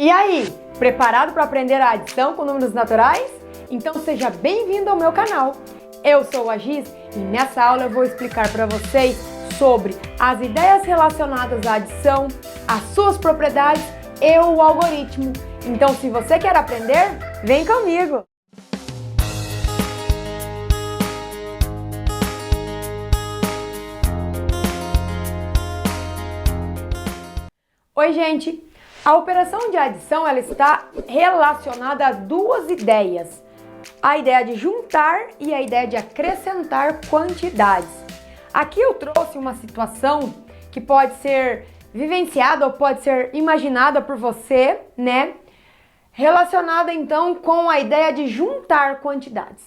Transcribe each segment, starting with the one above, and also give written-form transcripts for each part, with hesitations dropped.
E aí, preparado para aprender a adição com números naturais? Então seja bem-vindo ao meu canal. Eu sou a Giz e nessa aula eu vou explicar para vocês sobre as ideias relacionadas à adição, as suas propriedades e o algoritmo. Então, se você quer aprender, vem comigo! Oi, gente! A operação de adição ela está relacionada a duas ideias. A ideia de juntar e a ideia de acrescentar quantidades. Aqui eu trouxe uma situação que pode ser vivenciada ou pode ser imaginada por você, né? Relacionada então com a ideia de juntar quantidades.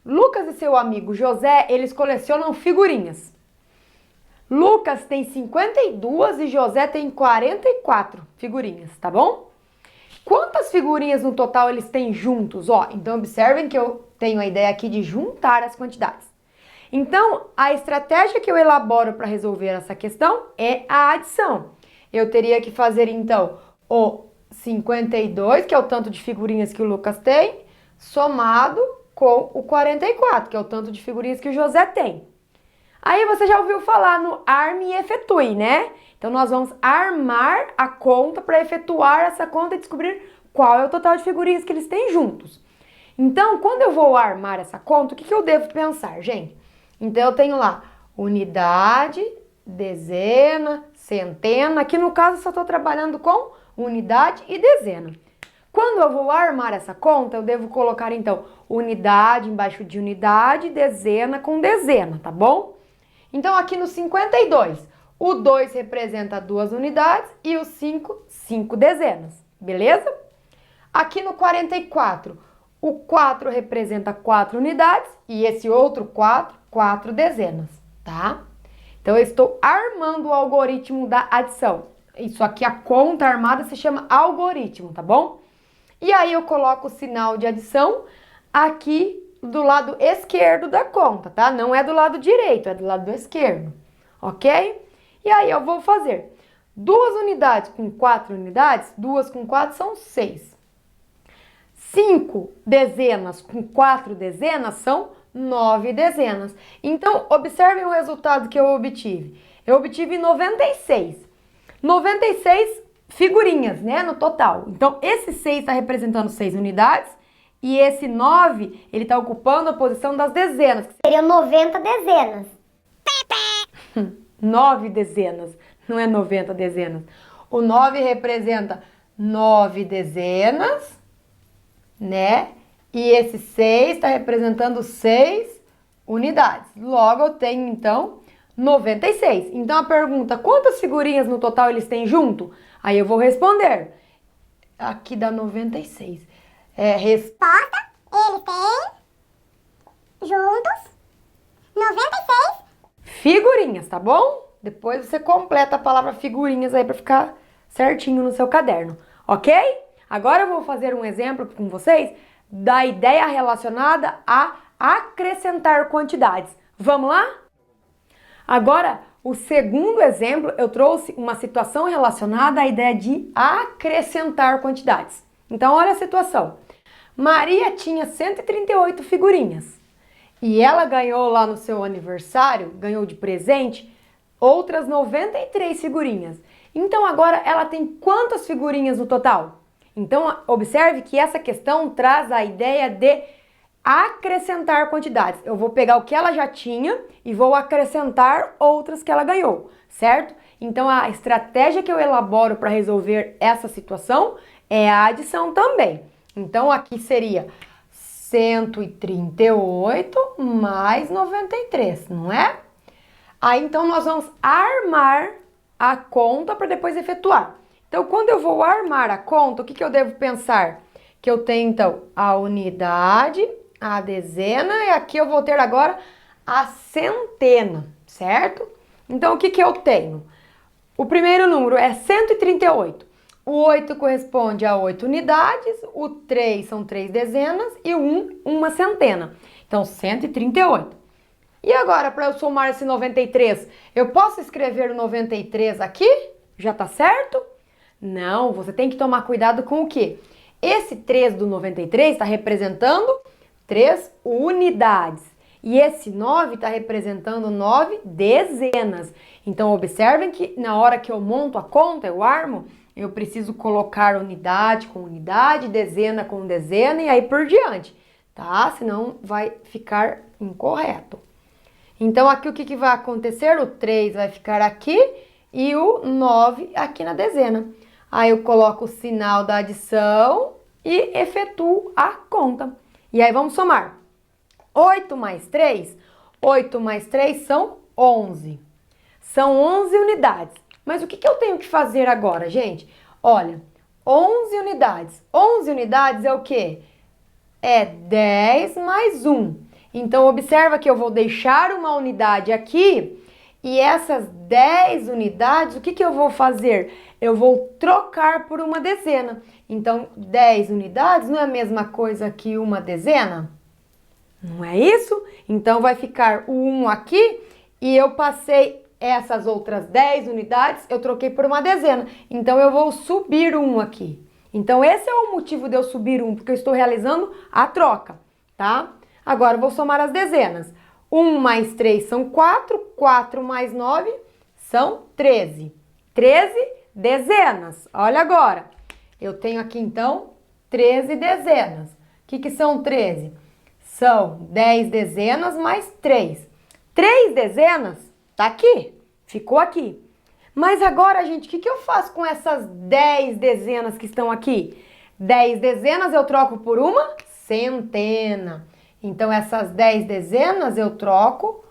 Lucas e seu amigo José, eles colecionam figurinhas. Lucas tem 52 e José tem 44 figurinhas, tá bom? Quantas figurinhas no total eles têm juntos? Ó, então observem que eu tenho a ideia aqui de juntar as quantidades. Então, a estratégia que eu elaboro para resolver essa questão é a adição. Eu teria que fazer então o 52, que é o tanto de figurinhas que o Lucas tem, somado com o 44, que é o tanto de figurinhas que o José tem. Aí você já ouviu falar no arme e efetue, né? Então nós vamos armar a conta para efetuar essa conta e descobrir qual é o total de figurinhas que eles têm juntos. Então, quando eu vou armar essa conta, o que eu devo pensar, gente? Então eu tenho lá unidade, dezena, centena. Aqui no caso eu só estou trabalhando com unidade e dezena. Quando eu vou armar essa conta, eu devo colocar então unidade embaixo de unidade, dezena com dezena, tá bom? Então, aqui no 52, o 2 representa 2 unidades e o 5, 5 dezenas, beleza? Aqui no 44, o 4 representa 4 unidades e esse outro 4, 4 dezenas, tá? Então, eu estou armando o algoritmo da adição. Isso aqui, a conta armada, se chama algoritmo, tá bom? E aí, eu coloco o sinal de adição aqui do lado esquerdo da conta, tá? Não é do lado direito, é do lado esquerdo, ok? E aí eu vou fazer 2 unidades com 4 unidades, 2 com 4 são 6. 5 dezenas com 4 dezenas são 9 dezenas. Então, observem o resultado que eu obtive. Eu obtive 96. 96 figurinhas, né, no total. Então, esse 6 está representando 6 unidades. E esse 9, ele está ocupando a posição das dezenas. Seriam 90 dezenas. 9 dezenas, não é 90 dezenas. O 9 representa 9 dezenas, né? E esse 6 está representando 6 unidades. Logo, eu tenho, então, 96. Então, a pergunta, quantas figurinhas no total eles têm junto? Aí eu vou responder. Aqui dá 96. Resposta, eles têm juntos 96 figurinhas, tá bom? Depois você completa a palavra figurinhas aí para ficar certinho no seu caderno, ok? Agora eu vou fazer um exemplo com vocês da ideia relacionada a acrescentar quantidades. Vamos lá? Agora, o segundo exemplo, eu trouxe uma situação relacionada à ideia de acrescentar quantidades. Então, olha a situação. Maria tinha 138 figurinhas e ela ganhou lá no seu aniversário, ganhou de presente, outras 93 figurinhas. Então agora ela tem quantas figurinhas no total? Então observe que essa questão traz a ideia de acrescentar quantidades. Eu vou pegar o que ela já tinha e vou acrescentar outras que ela ganhou, certo? Então a estratégia que eu elaboro para resolver essa situação é a adição também. Então, aqui seria 138 mais 93, não é? Aí, então, nós vamos armar a conta para depois efetuar. Então, quando eu vou armar a conta, o que eu devo pensar? Que eu tenho, então, a unidade, a dezena e aqui eu vou ter agora a centena, certo? Então, o que eu tenho? O primeiro número é 138. O 8 corresponde a 8 unidades, o 3 são 3 dezenas e o 1, uma centena. Então, 138. E agora, para eu somar esse 93, eu posso escrever o 93 aqui? Já tá certo? Não, você tem que tomar cuidado com o quê? Esse 3 do 93 está representando 3 unidades. E esse 9 está representando 9 dezenas. Então, observem que na hora que eu monto a conta, eu armo, eu preciso colocar unidade com unidade, dezena com dezena e aí por diante, tá? Senão vai ficar incorreto. Então, aqui o que vai acontecer? O 3 vai ficar aqui e o 9 aqui na dezena. Aí eu coloco o sinal da adição e efetuo a conta. E aí vamos somar. 8 mais 3 são 11. São 11 unidades. Mas o que eu tenho que fazer agora, gente? Olha, 11 unidades. 11 unidades é o quê? É 10 mais 1. Então, observa que eu vou deixar uma unidade aqui e essas 10 unidades, o que eu vou fazer? Eu vou trocar por uma dezena. Então, 10 unidades não é a mesma coisa que uma dezena? Não é isso? Então, vai ficar o 1 aqui e eu passei essas outras 10 unidades, eu troquei por uma dezena. Então, eu vou subir 1 aqui. Então, esse é o motivo de eu subir 1, porque eu estou realizando a troca, tá? Agora, eu vou somar as dezenas. 1 mais 3 são 4, 4 mais 9 são 13. 13 dezenas. Olha agora, eu tenho aqui, então, 13 dezenas. O que são 13? São 10 dezenas mais 3. 3 dezenas tá aqui, ficou aqui. Mas agora, gente, o que eu faço com essas 10 dezenas que estão aqui? 10 dezenas eu troco por uma centena. Então, essas 10 dezenas eu troco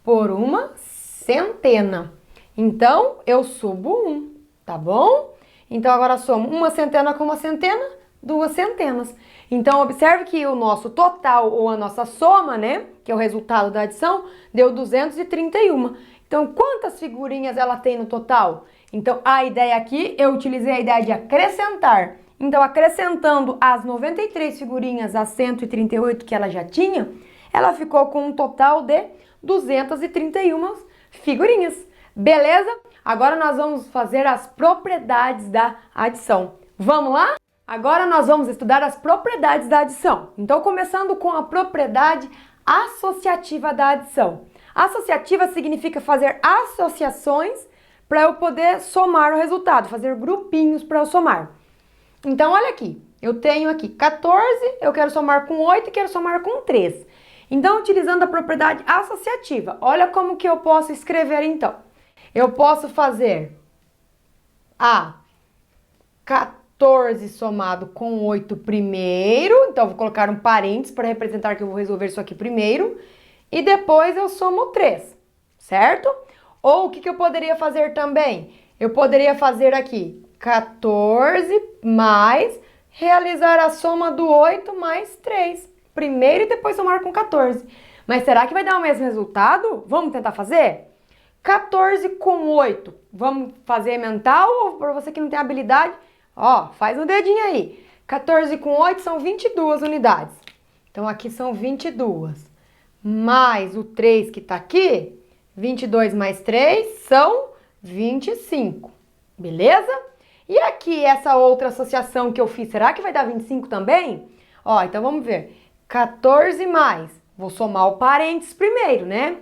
por uma centena. Então, eu subo 1, tá bom? Então, agora somo uma centena com uma centena, 2 centenas. Então, observe que o nosso total, ou a nossa soma, né, que é o resultado da adição, deu 231. Então, quantas figurinhas ela tem no total? Então, a ideia aqui, eu utilizei a ideia de acrescentar. Então, acrescentando as 93 figurinhas às 138 que ela já tinha, ela ficou com um total de 231 figurinhas. Beleza? Agora nós vamos fazer as propriedades da adição. Vamos lá? Agora nós vamos estudar as propriedades da adição. Então, começando com a propriedade associativa da adição. Associativa significa fazer associações para eu poder somar o resultado, fazer grupinhos para eu somar. Então, olha aqui, eu tenho aqui 14, eu quero somar com 8 e quero somar com 3. Então, utilizando a propriedade associativa, olha como que eu posso escrever então. Eu posso fazer a 14 somado com 8 primeiro, então eu vou colocar um parênteses para representar que eu vou resolver isso aqui primeiro, e depois eu somo 3, certo? Ou o que eu poderia fazer também? Eu poderia fazer aqui 14 mais realizar a soma do 8 mais 3. Primeiro e depois somar com 14. Mas será que vai dar o mesmo resultado? Vamos tentar fazer? 14 com 8. Vamos fazer mental ou para você que não tem habilidade? Ó, faz um dedinho aí. 14 com 8 são 22 unidades. Então, aqui são 22. Mais o 3 que tá aqui, 22 mais 3 são 25. Beleza? E aqui, essa outra associação que eu fiz, será que vai dar 25 também? Ó, então vamos ver. 14 mais, vou somar o parênteses primeiro, né?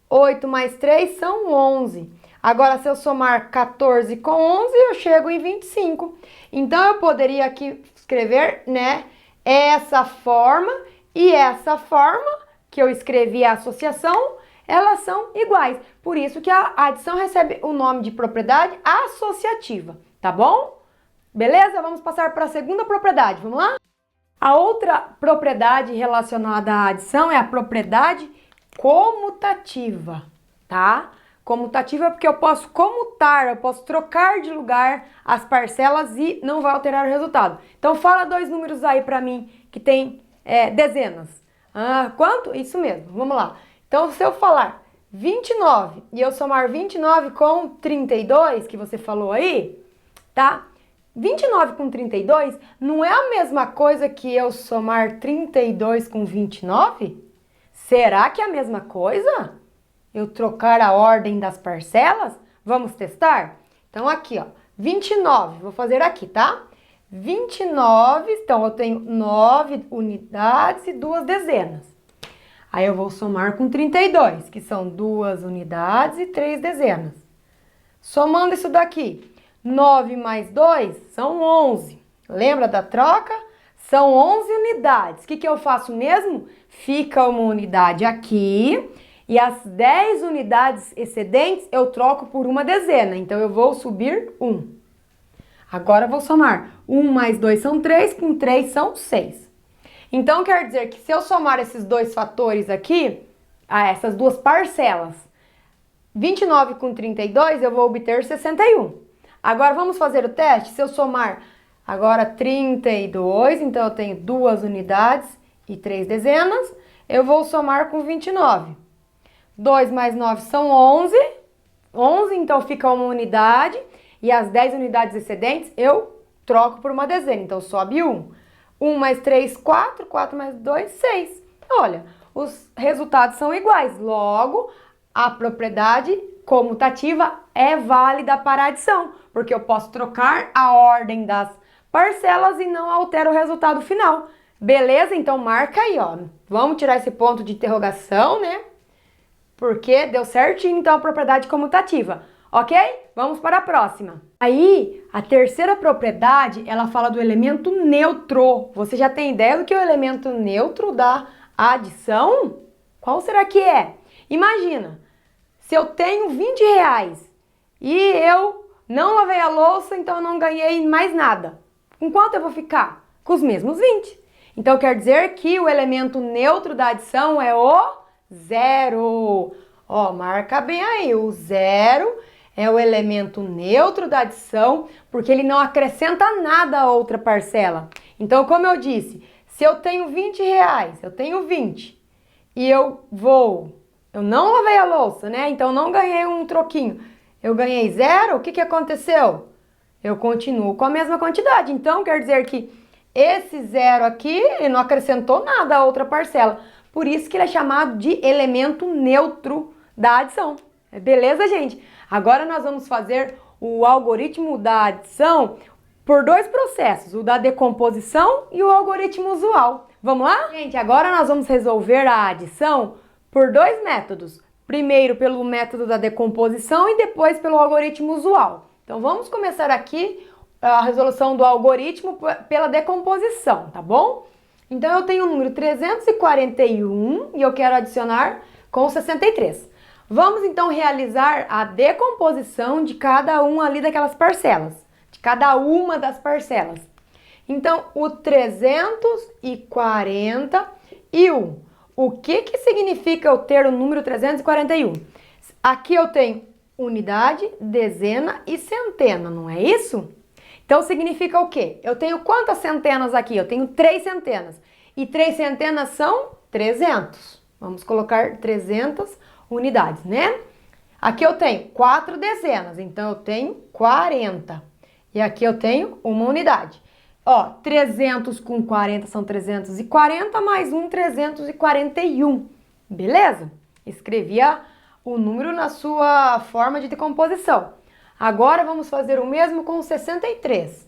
8 mais 3 são 11. Agora, se eu somar 14 com 11, eu chego em 25. Então, eu poderia aqui escrever, né, essa forma e essa forma que eu escrevi a associação, elas são iguais. Por isso que a adição recebe o nome de propriedade associativa, tá bom? Beleza? Vamos passar para a segunda propriedade, vamos lá? A outra propriedade relacionada à adição é a propriedade comutativa, tá? Comutativa é porque eu posso comutar, eu posso trocar de lugar as parcelas e não vai alterar o resultado. Então, fala 2 números aí para mim que tem dezenas. Ah, quanto? Isso mesmo, vamos lá. Então, se eu falar 29 e eu somar 29 com 32, que você falou aí, tá? 29 com 32 não é a mesma coisa que eu somar 32 com 29? Será que é a mesma coisa? Eu trocar a ordem das parcelas? Vamos testar? Então, aqui, ó, 29, vou fazer aqui, tá? 29, então eu tenho 9 unidades e 2 dezenas. Aí eu vou somar com 32, que são 2 unidades e 3 dezenas. Somando isso daqui, 9 mais 2 são 11. Lembra da troca? São 11 unidades. O que eu faço mesmo? Fica uma unidade aqui e as 10 unidades excedentes eu troco por uma dezena. Então eu vou subir 1. Agora eu vou somar. 1 mais 2 são 3, com 3 são 6. Então quer dizer que se eu somar esses dois fatores aqui, essas duas parcelas, 29 com 32, eu vou obter 61. Agora vamos fazer o teste? Se eu somar agora 32, então eu tenho 2 unidades e 3 dezenas, eu vou somar com 29. 2 mais 9 são 11. 11, então fica uma unidade. E as 10 unidades excedentes eu troco por uma dezena. Então sobe 1. 1 mais 3, 4. 4 mais 2, 6. Olha, os resultados são iguais. Logo, a propriedade comutativa é válida para a adição. Porque eu posso trocar a ordem das parcelas e não altero o resultado final. Beleza? Então marca aí, ó. Vamos tirar esse ponto de interrogação, né? Porque deu certinho, então, a propriedade comutativa. Ok? Vamos para a próxima. Aí, a terceira propriedade, ela fala do elemento neutro. Você já tem ideia do que é o elemento neutro da adição? Qual será que é? Imagina, se eu tenho 20 reais e eu não lavei a louça, então eu não ganhei mais nada. Com quanto eu vou ficar? Com os mesmos 20. Então, quer dizer que o elemento neutro da adição é o zero. Ó, marca bem aí, o zero é o elemento neutro da adição, porque ele não acrescenta nada a outra parcela. Então, como eu disse, se eu tenho 20 reais, eu tenho 20, e eu não lavei a louça, né? Então, não ganhei um troquinho. Eu ganhei zero, o que aconteceu? Eu continuo com a mesma quantidade. Então, quer dizer que esse zero aqui, ele não acrescentou nada a outra parcela. Por isso que ele é chamado de elemento neutro da adição. Beleza, gente? Agora nós vamos fazer o algoritmo da adição por dois processos, o da decomposição e o algoritmo usual. Vamos lá? Gente, agora nós vamos resolver a adição por dois métodos. Primeiro pelo método da decomposição e depois pelo algoritmo usual. Então vamos começar aqui a resolução do algoritmo pela decomposição, tá bom? Então eu tenho o número 341 e eu quero adicionar com 63. Vamos então realizar a decomposição de cada um ali daquelas parcelas, de cada uma das parcelas. Então, o 341, o que significa eu ter o número 341? Aqui eu tenho unidade, dezena e centena, não é isso? Então, significa o quê? Eu tenho quantas centenas aqui? Eu tenho 3 centenas. E 3 centenas são 300. Vamos colocar 300 unidades, né? Aqui eu tenho 4 dezenas, então eu tenho 40. E aqui eu tenho uma unidade. Ó, 300 com 40 são 340, mais 341. Beleza? Escrevi o número na sua forma de decomposição. Agora vamos fazer o mesmo com o 63. O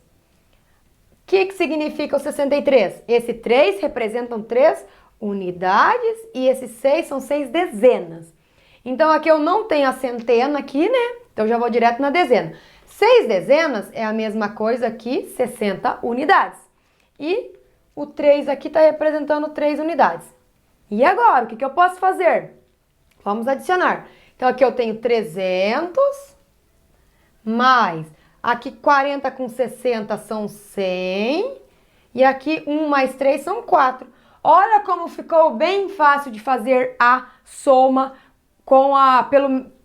que significa o 63? Esse 3 representam 3 unidades e esses 6 são 6 dezenas. Então aqui eu não tenho a centena aqui, né? Então já vou direto na dezena. 6 dezenas é a mesma coisa que 60 unidades. E o 3 aqui está representando 3 unidades. E agora, o que eu posso fazer? Vamos adicionar. Então aqui eu tenho 300, mais aqui 40 com 60 são 100. E aqui 1 mais 3 são 4. Olha como ficou bem fácil de fazer a soma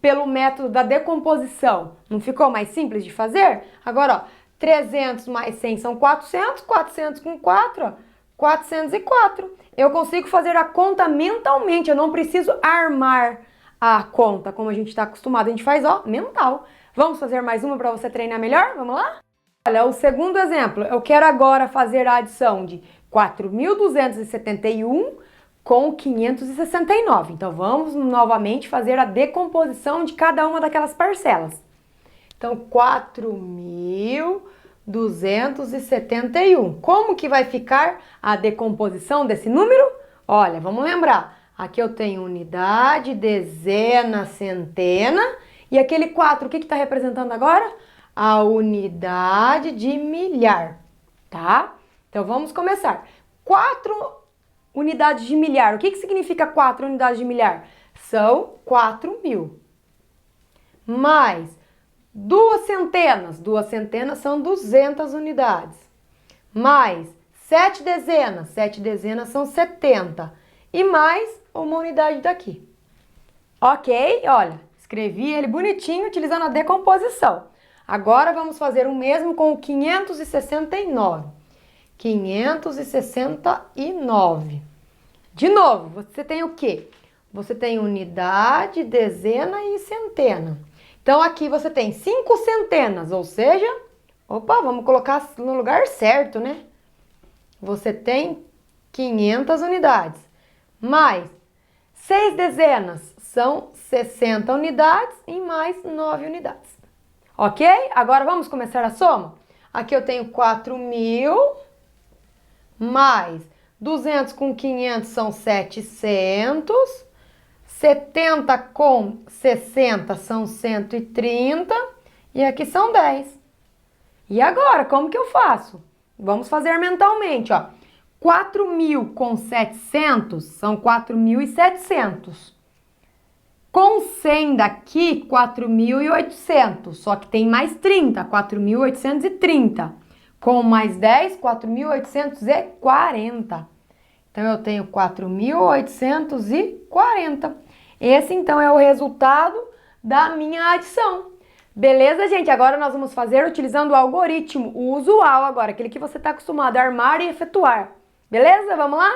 pelo método da decomposição. Não ficou mais simples de fazer? Agora, ó, 300 mais 100 são 400, 400 com 4, ó, 404. Eu consigo fazer a conta mentalmente, eu não preciso armar a conta, como a gente está acostumado. A gente faz, ó, mental. Vamos fazer mais uma para você treinar melhor? Vamos lá? Olha, o segundo exemplo, eu quero agora fazer a adição de 4.271 com 569. Então, vamos novamente fazer a decomposição de cada uma daquelas parcelas. Então, 4.271. Como que vai ficar a decomposição desse número? Olha, vamos lembrar. Aqui eu tenho unidade, dezena, centena. E aquele 4, o que está representando agora? A unidade de milhar, tá? Então, vamos começar. 4 unidades de milhar. O que significa 4 unidades de milhar? São 4.000. Mais 2 centenas. 2 centenas são 200 unidades. Mais 7 dezenas. 7 dezenas são 70. E mais uma unidade daqui. Ok? Olha, escrevi ele bonitinho utilizando a decomposição. Agora vamos fazer o mesmo com o 569. 569. De novo, você tem o quê? Você tem unidade, dezena e centena. Então, aqui você tem 5 centenas, ou seja... Opa, vamos colocar no lugar certo, né? Você tem 500 unidades. Mais 6 dezenas são 60 unidades e mais 9 unidades. Ok? Agora vamos começar a soma? Aqui eu tenho 4.000 mais 200 com 500 são 700. 70 com 60 são 130. E aqui são 10. E agora, como que eu faço? Vamos fazer mentalmente, ó. 4.000 com 700 são 4.700. Com 100 daqui, 4.800. Só que tem mais 30, 4.830. Com mais 10, 4.840. Então, eu tenho 4.840. Esse, então, é o resultado da minha adição. Beleza, gente? Agora nós vamos fazer utilizando o algoritmo, o usual agora, aquele que você está acostumado a armar e efetuar. Beleza? Vamos lá?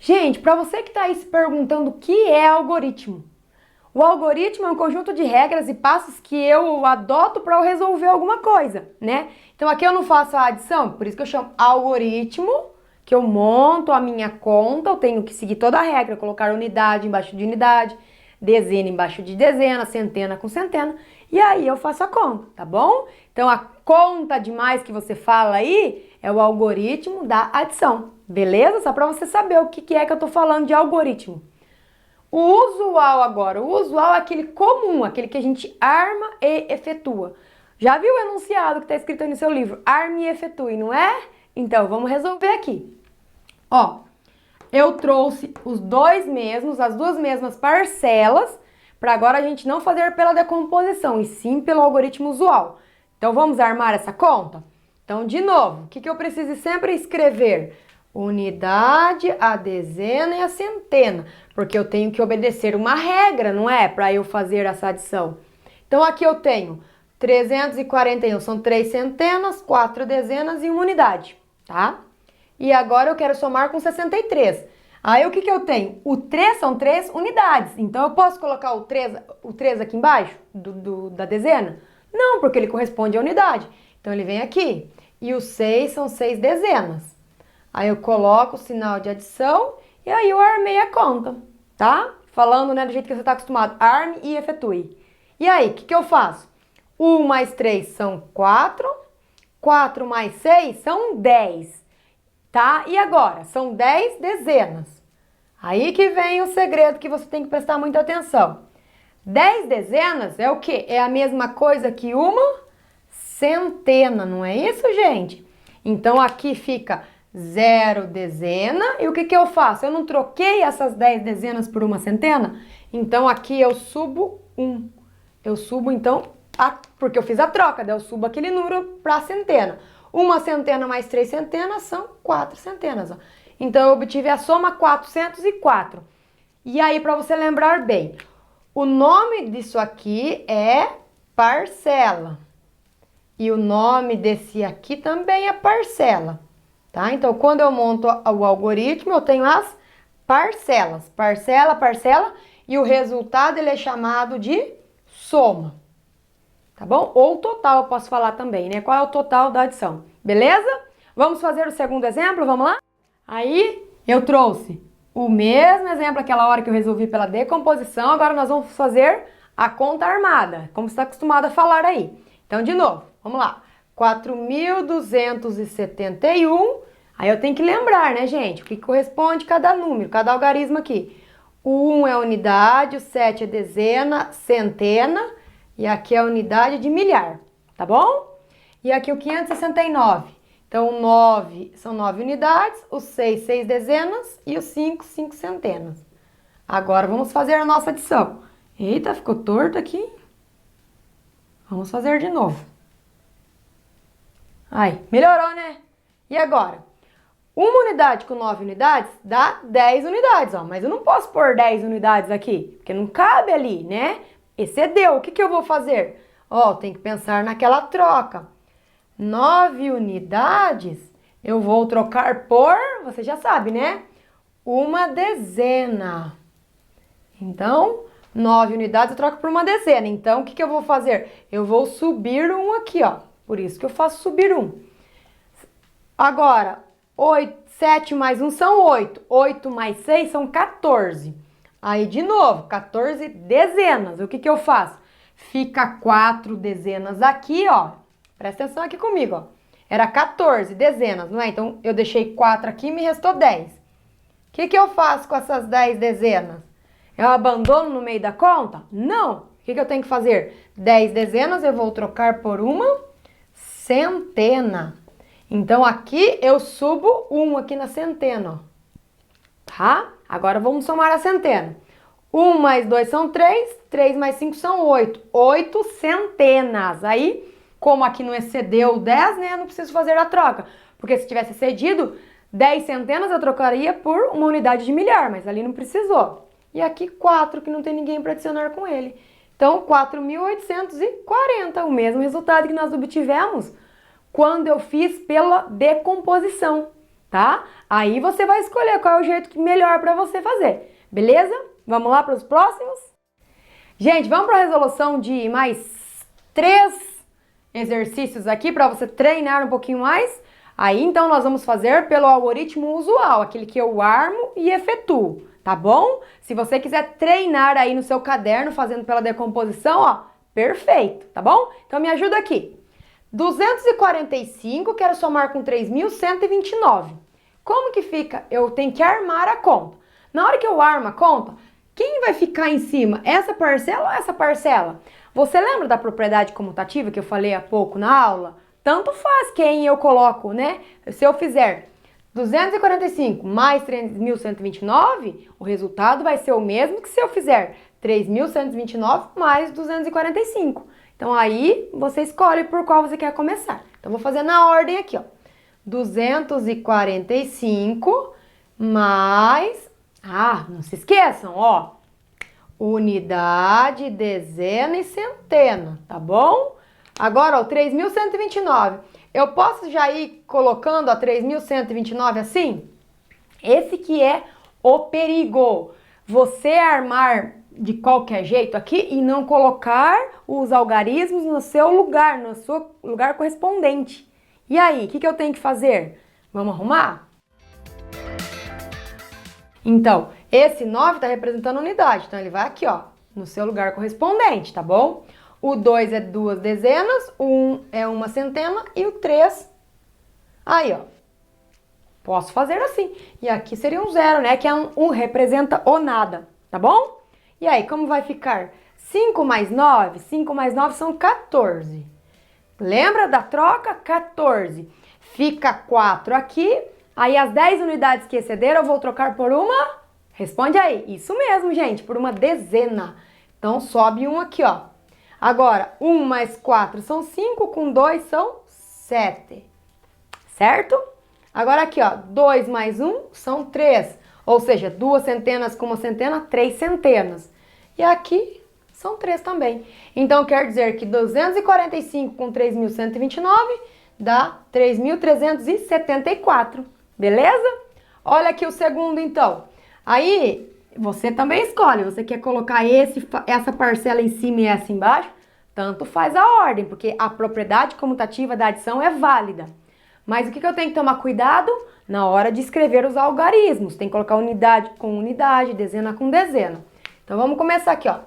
Gente, para você que está aí se perguntando o que é algoritmo. O algoritmo é um conjunto de regras e passos que eu adoto para eu resolver alguma coisa, né? Então, aqui eu não faço a adição, por isso que eu chamo algoritmo, que eu monto a minha conta, eu tenho que seguir toda a regra, colocar unidade embaixo de unidade, dezena embaixo de dezena, centena com centena, e aí eu faço a conta, tá bom? Então, a conta de mais que você fala aí é o algoritmo da adição, beleza? Só para você saber o que é que eu tô falando de algoritmo. O usual agora, o usual é aquele comum, aquele que a gente arma e efetua. Já viu o enunciado que está escrito aí no seu livro? Arme e efetue, não é? Então, vamos resolver aqui. Ó, eu trouxe os dois mesmos, as duas mesmas parcelas, para agora a gente não fazer pela decomposição, e sim pelo algoritmo usual. Então, vamos armar essa conta? Então, de novo, o que eu preciso sempre escrever? Unidade, a dezena e a centena, porque eu tenho que obedecer uma regra, não é? Para eu fazer essa adição. Então, aqui eu tenho 341, são 3 centenas, 4 dezenas e uma unidade, tá? E agora eu quero somar com 63. Aí o que eu tenho? O 3 são 3 unidades. Então eu posso colocar o 3 aqui embaixo da dezena? Não, porque ele corresponde à unidade. Então ele vem aqui. E o 6 são 6 dezenas. Aí eu coloco o sinal de adição e aí eu armei a conta, tá? Falando, né, do jeito que você está acostumado. Arme e efetue. E aí, o que eu faço? 1 mais 3 são 4. 4 mais 6 são 10. Tá? E agora? São 10 dezenas. Aí que vem o segredo que você tem que prestar muita atenção. 10 dezenas é o quê? É a mesma coisa que uma centena, não é isso, gente? Então, aqui fica 0 dezena. E o que eu faço? Eu não troquei essas 10 dezenas por uma centena? Então, aqui eu subo 1. Eu subo, então, porque eu fiz a troca, daí eu subo aquele número para a centena. Uma centena mais 3 centenas são 4 centenas. Ó. Então, eu obtive a soma 404. E aí, para você lembrar bem, o nome disso aqui é parcela. E o nome desse aqui também é parcela. Tá? Então, quando eu monto o algoritmo, eu tenho as parcelas. Parcela, parcela. E o resultado ele é chamado de soma. Tá bom? Ou total eu posso falar também, né? Qual é o total da adição? Beleza? Vamos fazer o segundo exemplo? Vamos lá? Aí, eu trouxe o mesmo exemplo aquela hora que eu resolvi pela decomposição. Agora nós vamos fazer a conta armada, como você está acostumado a falar aí. Então, de novo, vamos lá. 4.271. Aí eu tenho que lembrar, né, gente? O que corresponde cada número, cada algarismo aqui. O 1 é unidade, o 7 é dezena, centena. E aqui é a unidade de milhar, tá bom? E aqui o 569. Então, o 9 são 9 unidades, o 6, 6 dezenas e o 5, 5 centenas. Agora, vamos fazer a nossa adição. Eita, ficou torto aqui. Vamos fazer de novo. Aí, melhorou, né? E agora? Uma unidade com 9 unidades dá 10 unidades, ó. Mas eu não posso pôr 10 unidades aqui, porque não cabe ali, né? Excedeu. O que eu vou fazer? Ó, tem que pensar naquela troca. 9 unidades, eu vou trocar por, você já sabe, né? Uma dezena. Então, 9 unidades eu troco por uma dezena. Então, o que eu vou fazer? Eu vou subir um aqui, ó. Por isso que eu faço subir um. Agora, 7 mais 1 são 8. 8 mais 6 são 14. Aí, de novo, 14 dezenas. O que eu faço? Fica 4 dezenas aqui, ó. Presta atenção aqui comigo, ó. Era 14 dezenas, não é? Então, eu deixei 4 aqui e me restou 10. O que eu faço com essas 10 dezenas? Eu abandono no meio da conta? Não. O que eu tenho que fazer? 10 dezenas eu vou trocar por uma centena. Então, aqui eu subo 1 aqui na centena, ó. Tá? Agora, vamos somar a centena. 1 mais 2 são 3, 3 mais 5 são 8. 8 centenas. Aí, como aqui não excedeu 10, né, eu não preciso fazer a troca. Porque se tivesse excedido 10 centenas, eu trocaria por uma unidade de milhar, mas ali não precisou. E aqui 4, que não tem ninguém para adicionar com ele. Então, 4.840, o mesmo resultado que nós obtivemos quando eu fiz pela decomposição, tá? Aí você vai escolher qual é o jeito melhor para você fazer, beleza? Vamos lá para os próximos? Gente, vamos para a resolução de mais 3 exercícios aqui para você treinar um pouquinho mais. Aí, então, nós vamos fazer pelo algoritmo usual, aquele que eu armo e efetuo, tá bom? Se você quiser treinar aí no seu caderno, fazendo pela decomposição, ó, perfeito, tá bom? Então, me ajuda aqui. 245, quero somar com 3.129. Como que fica? Eu tenho que armar a conta. Na hora que eu armo a conta, quem vai ficar em cima? Essa parcela ou essa parcela? Você lembra da propriedade comutativa que eu falei há pouco na aula? Tanto faz quem eu coloco, né? Se eu fizer 245 mais 3.129, o resultado vai ser o mesmo que se eu fizer 3.129 mais 245. Então, aí, você escolhe por qual você quer começar. Então, vou fazer na ordem aqui, ó. 245 mais... Ah, não se esqueçam, ó. Unidade, dezena e centena, tá bom? Agora, ó, 3.129. Eu posso já ir colocando a 3.129 assim? Esse que é o perigo. Você armar de qualquer jeito aqui e não colocar os algarismos no seu lugar, no seu lugar correspondente. E aí, o que eu tenho que fazer? Vamos arrumar? Então, esse 9 está representando a unidade, então ele vai aqui, ó, no seu lugar correspondente, tá bom? O 2 é 2 dezenas, o 1 é uma centena e o 3, aí, ó, posso fazer assim. E aqui seria um 0, né, que é um representa o nada, tá bom? E aí, como vai ficar? 5 mais 9? 5 mais 9 são 14. Lembra da troca? 14. Fica 4 aqui. Aí, as 10 unidades que excederam, eu vou trocar por uma... Responde aí. Isso mesmo, gente, por uma dezena. Então, sobe um aqui, ó. Agora, 1 mais 4 são 5, com 2 são 7. Certo? Agora, aqui, ó, 2 mais 1 são 3. Ou seja, 2 centenas com uma centena, 3 centenas. E aqui são 3 também. Então, quer dizer que 245 com 3.129 dá 3.374. Beleza? Olha aqui o segundo, então. Aí, você também escolhe. Você quer colocar essa parcela em cima e essa embaixo? Tanto faz a ordem, porque a propriedade comutativa da adição é válida. Mas o que eu tenho que tomar cuidado? Na hora de escrever os algarismos. Tem que colocar unidade com unidade, dezena com dezena. Então, vamos começar aqui, ó.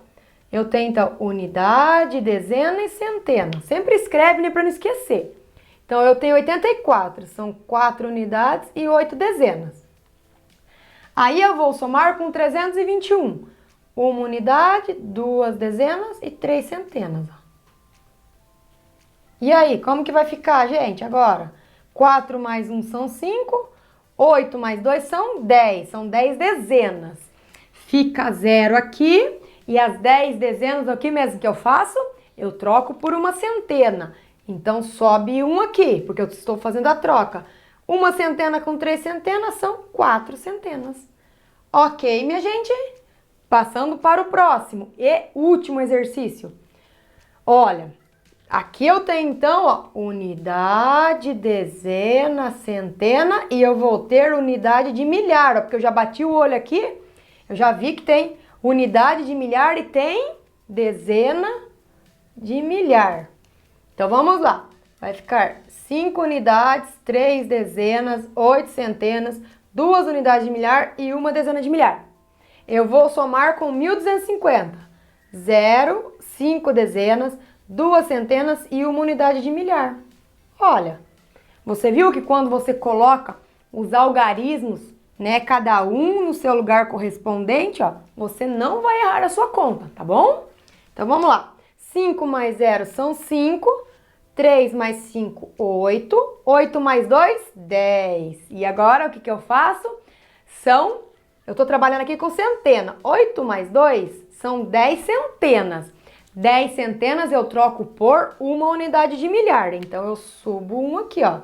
Eu tenho, então, unidade, dezena e centena. Sempre escreve, né, para não esquecer. Então, eu tenho 84, são 4 unidades e 8 dezenas. Aí, eu vou somar com 321. 1 unidade, 2 dezenas e 3 centenas. E aí, como que vai ficar, gente, agora? 4 mais 1 são 5, 8 mais 2 são 10 dezenas. Fica 0 aqui e as 10 dezenas aqui mesmo que eu faço, eu troco por uma centena. Então, sobe 1 aqui, porque eu estou fazendo a troca. Uma centena com 3 centenas são 4 centenas. Ok, minha gente? Passando para o próximo e último exercício. Olha, aqui eu tenho então, ó, unidade, dezena, centena e eu vou ter unidade de milhar, ó, porque eu já bati o olho aqui, eu já vi que tem unidade de milhar e tem dezena de milhar. Então vamos lá, vai ficar 5 unidades, 3 dezenas, 8 centenas, 2 unidades de milhar e 1 dezena de milhar. Eu vou somar com 1.250. 0, 5 dezenas, 2 centenas e 1 unidade de milhar. Olha, você viu que quando você coloca os algarismos, né, cada um no seu lugar correspondente, ó, você não vai errar a sua conta, tá bom? Então vamos lá. 5 mais 0 são 5. 3 mais 5, 8. 8 mais 2, 10. E agora o que eu faço? Eu estou trabalhando aqui com centena. 8 mais 2 são 10 centenas. 10 centenas eu troco por 1 unidade de milhar. Então, eu subo 1 aqui, ó.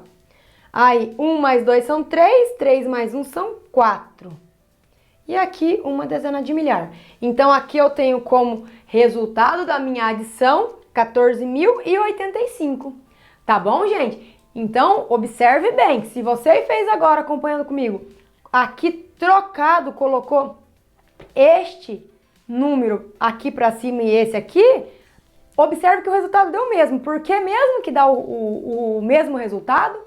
Aí, 1 mais 2 são 3. 3 mais 1 são 4. E aqui, 1 dezena de milhar. Então, aqui eu tenho como resultado da minha adição 14.085. Tá bom, gente? Então, observe bem. Se você fez agora acompanhando comigo, aqui trocado, colocou este número aqui para cima e esse aqui, observe que o resultado deu o mesmo. Por que mesmo que dá o mesmo resultado?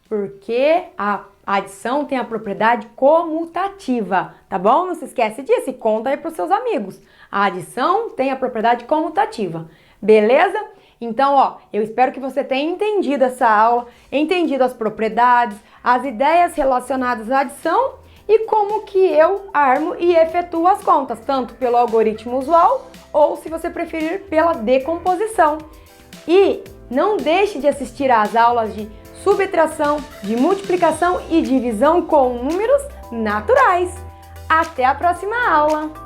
Porque a adição tem a propriedade comutativa, tá bom? Não se esquece disso e conta aí para os seus amigos. A adição tem a propriedade comutativa, beleza? Então, ó, eu espero que você tenha entendido essa aula, entendido as propriedades, as ideias relacionadas à adição e como que eu armo e efetuo as contas, tanto pelo algoritmo usual ou, se você preferir, pela decomposição. E não deixe de assistir às aulas de subtração, de multiplicação e divisão com números naturais. Até a próxima aula!